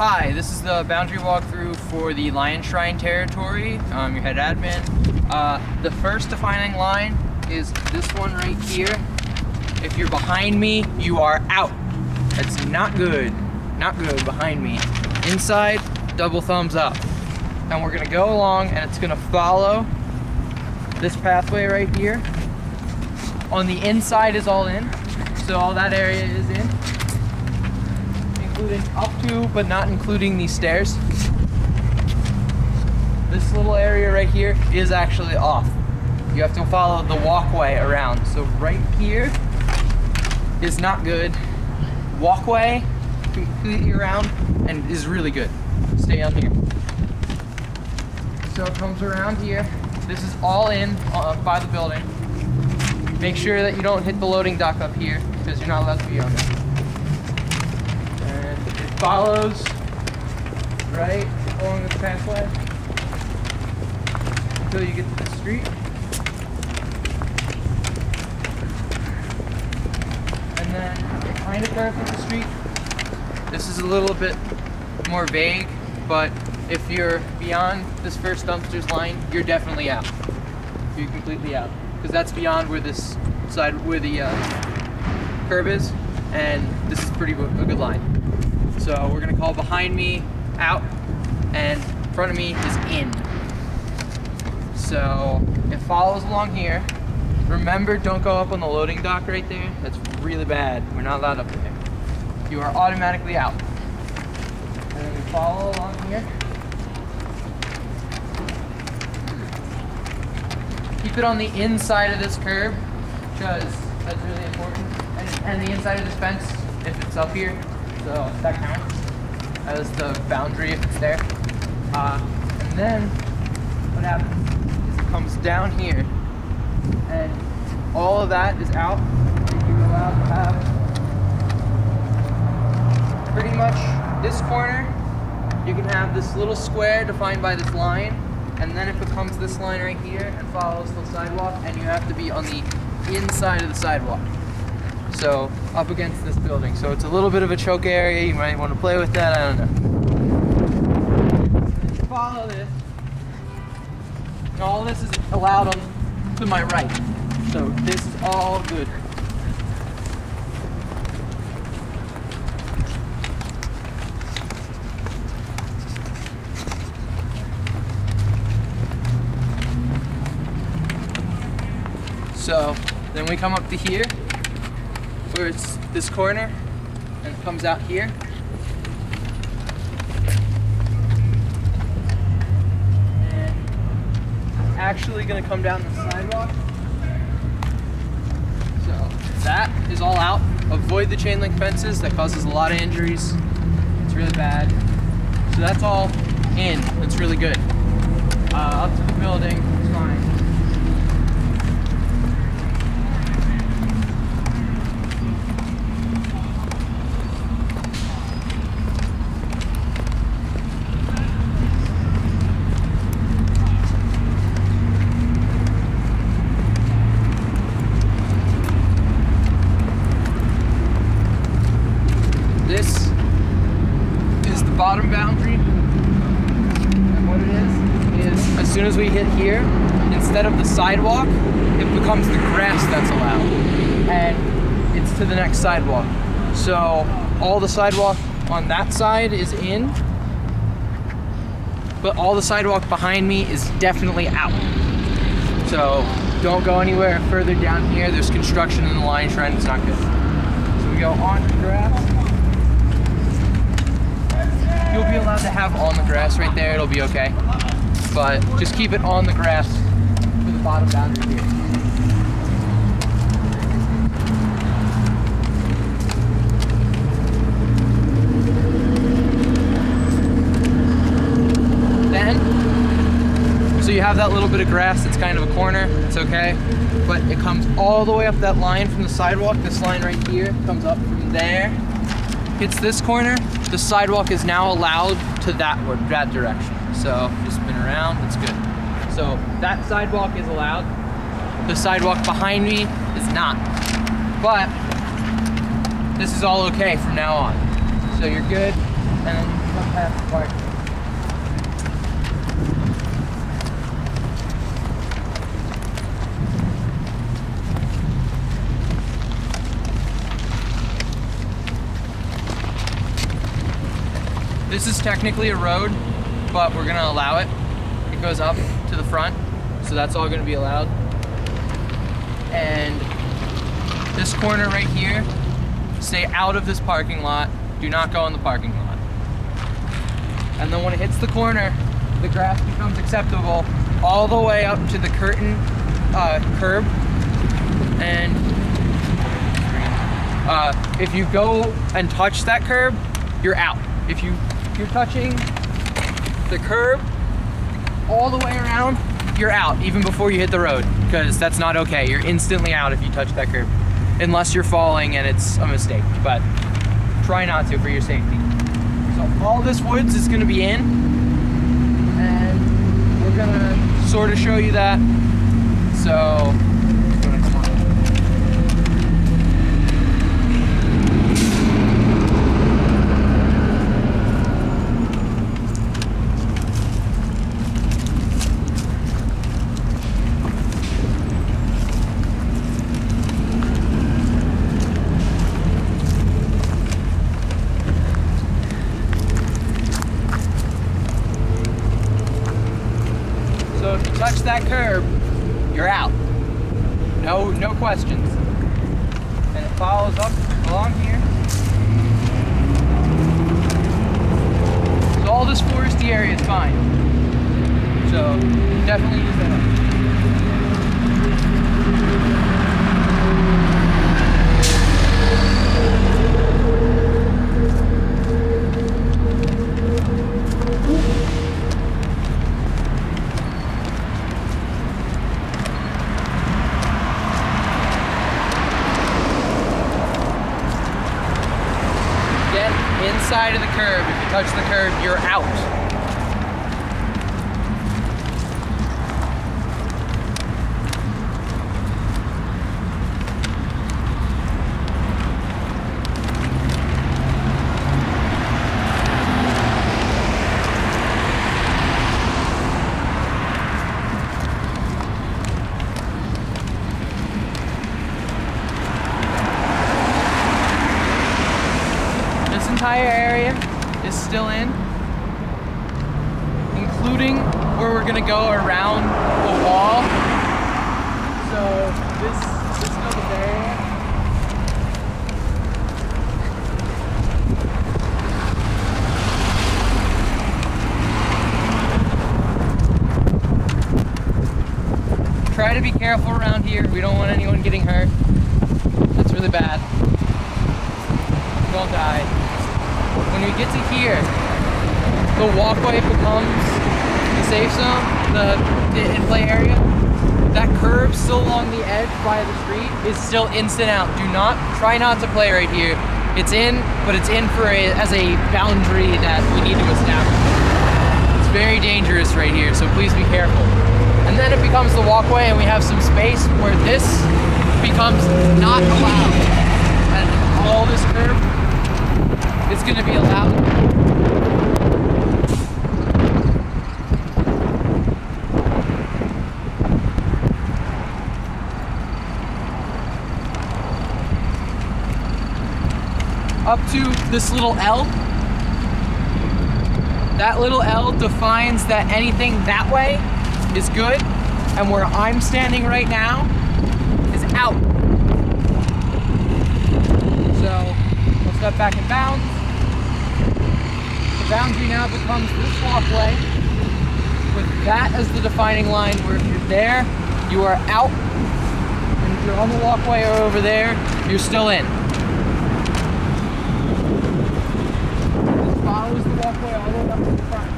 Hi, this is the boundary walkthrough for the Lion Shrine territory. I'm your head admin. The first defining line is this one right here. If you're behind me, you are out. That's not good. Not good behind me. Inside, double thumbs up. And we're gonna go along and it's gonna follow this pathway right here. On the inside is all in. So all that area is in. Including up to, but not including these stairs. This little area right here is actually off. You have to follow the walkway around. So right here is not good. Walkway completely around and is really good. Stay on here. So it comes around here. This is all in by the building. Make sure that you don't hit the loading dock up here because you're not allowed to be on there. And it follows right along this pathway until you get to the street. And then it kind of curves with the street. This is a little bit more vague, but if you're beyond this first dumpster's line, you're definitely out. You're completely out. Because that's beyond where this side, where the curb is, and this is a good line. So we're gonna call behind me out, and in front of me is in. So it follows along here. Remember, don't go up on the loading dock right there. That's really bad. We're not allowed up there. You are automatically out. And then we follow along here. Keep it on the inside of this curb, because that's really important. And the inside of this fence, if it's up here, so that counts as the boundary if it's there. And then what happens is it comes down here, and all of that is out. And you go out and have pretty much this corner. You can have this little square defined by this line. And then it becomes this line right here and follows the sidewalk, and you have to be on the inside of the sidewalk. So up against this building. So it's a little bit of a choke area. You might want to play with that. I don't know. And you follow this. And all this is allowed to my right. So this is all good. So then we come up to here, where it's this corner, and it comes out here. And it's actually gonna come down the sidewalk. So that is all out. Avoid the chain link fences, that causes a lot of injuries. It's really bad. So that's all in, that's really good. Up to the building, it's fine. This is the bottom boundary, and what it is as soon as we hit here, instead of the sidewalk, it becomes the grass that's allowed, and it's to the next sidewalk. So all the sidewalk on that side is in, but all the sidewalk behind me is definitely out. So don't go anywhere further down here. There's construction in the Lion Shrine, it's not good. So we go on the grass. You'll be allowed to have on the grass right there, it'll be okay. But just keep it on the grass for the bottom boundary here. Then, so you have that little bit of grass, it's kind of a corner, it's okay. But it comes all the way up that line from the sidewalk, this line right here, comes up from there, hits this corner. The sidewalk is now allowed to that direction. So just spin around, it's good. So that sidewalk is allowed. The sidewalk behind me is not. But this is all okay from now on. So you're good, and come past the park. This is technically a road, but we're gonna allow it. It goes up to the front, so that's all gonna be allowed. And this corner right here, stay out of this parking lot. Do not go in the parking lot. And then when it hits the corner, the grass becomes acceptable all the way up to the curtain curb. And if you go and touch that curb, you're out. If you're touching the curb all the way around, you're out even before you hit the road, because that's not okay. You're instantly out if you touch that curb, unless you're falling and it's a mistake, but try not to for your safety. So all this woods is gonna be in, and we're gonna sort of show you that. So if you touch that curb, you're out. No questions. And it follows up along here. So all this foresty area is fine. So definitely use that up. Inside of the curb. If you touch the curb, you're out. Entire area is still in, including where we're gonna go around the wall. So this little area. Try to be careful around here. We don't want anyone getting hurt. That's really bad. Don't die. When we get to here, the walkway becomes the safe zone, the in-play area. That curb still along the edge by the street is still instant out. Try not to play right here. It's in, but it's in as a boundary that we need to establish. It's very dangerous right here, so please be careful. And then it becomes the walkway, and we have some space where this becomes not allowed. And all this curb is going to be allowed. Up to this little L. That little L defines that anything that way is good, and where I'm standing right now is out. So let's step back in bounds. The boundary now becomes this walkway with that as the defining line, where if you're there, you are out, and if you're on the walkway or over there, you're still in. This follows the walkway all the way up to the front.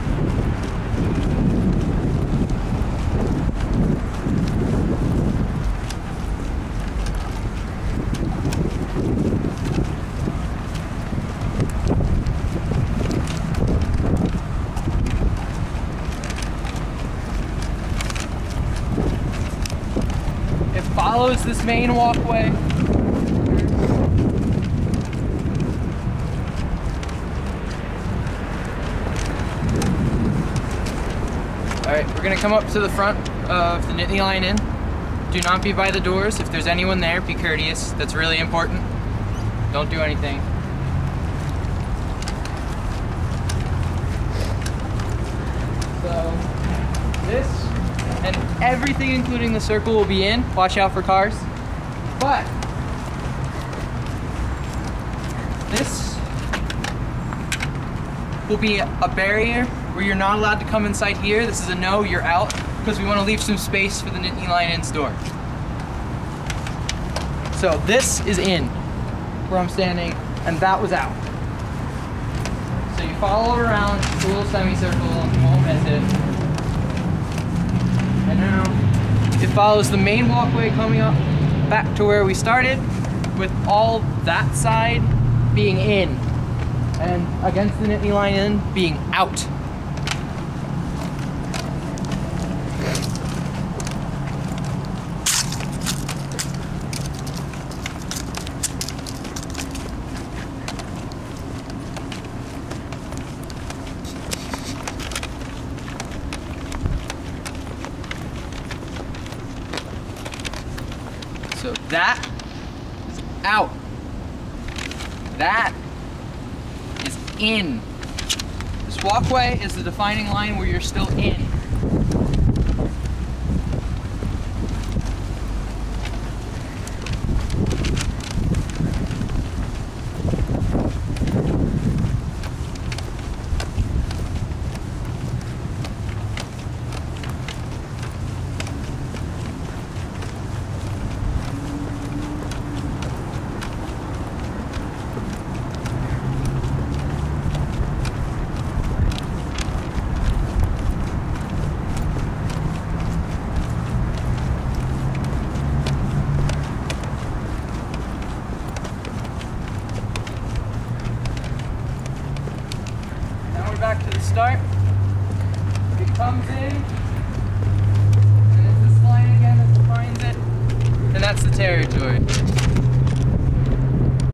Follows this main walkway. Alright, we're gonna come up to the front of the Nittany Lion Inn. Do not be by the doors. If there's anyone there, be courteous. That's really important. Don't do anything. So, this and everything including the circle will be in. Watch out for cars. But, this will be a barrier where you're not allowed to come inside here. This is a no, you're out, because we want to leave some space for the Nittany Lion Inn store. So this is in, where I'm standing, and that was out. So you follow around, it's a little semicircle, you won't miss it. And now, it follows the main walkway coming up back to where we started, with all that side being in, and against the Nittany Lion Inn being out. So that is out. That is in. This walkway is the defining line where you're still in. Back to the start. It comes in, and it's this line again that defines it, and that's the territory.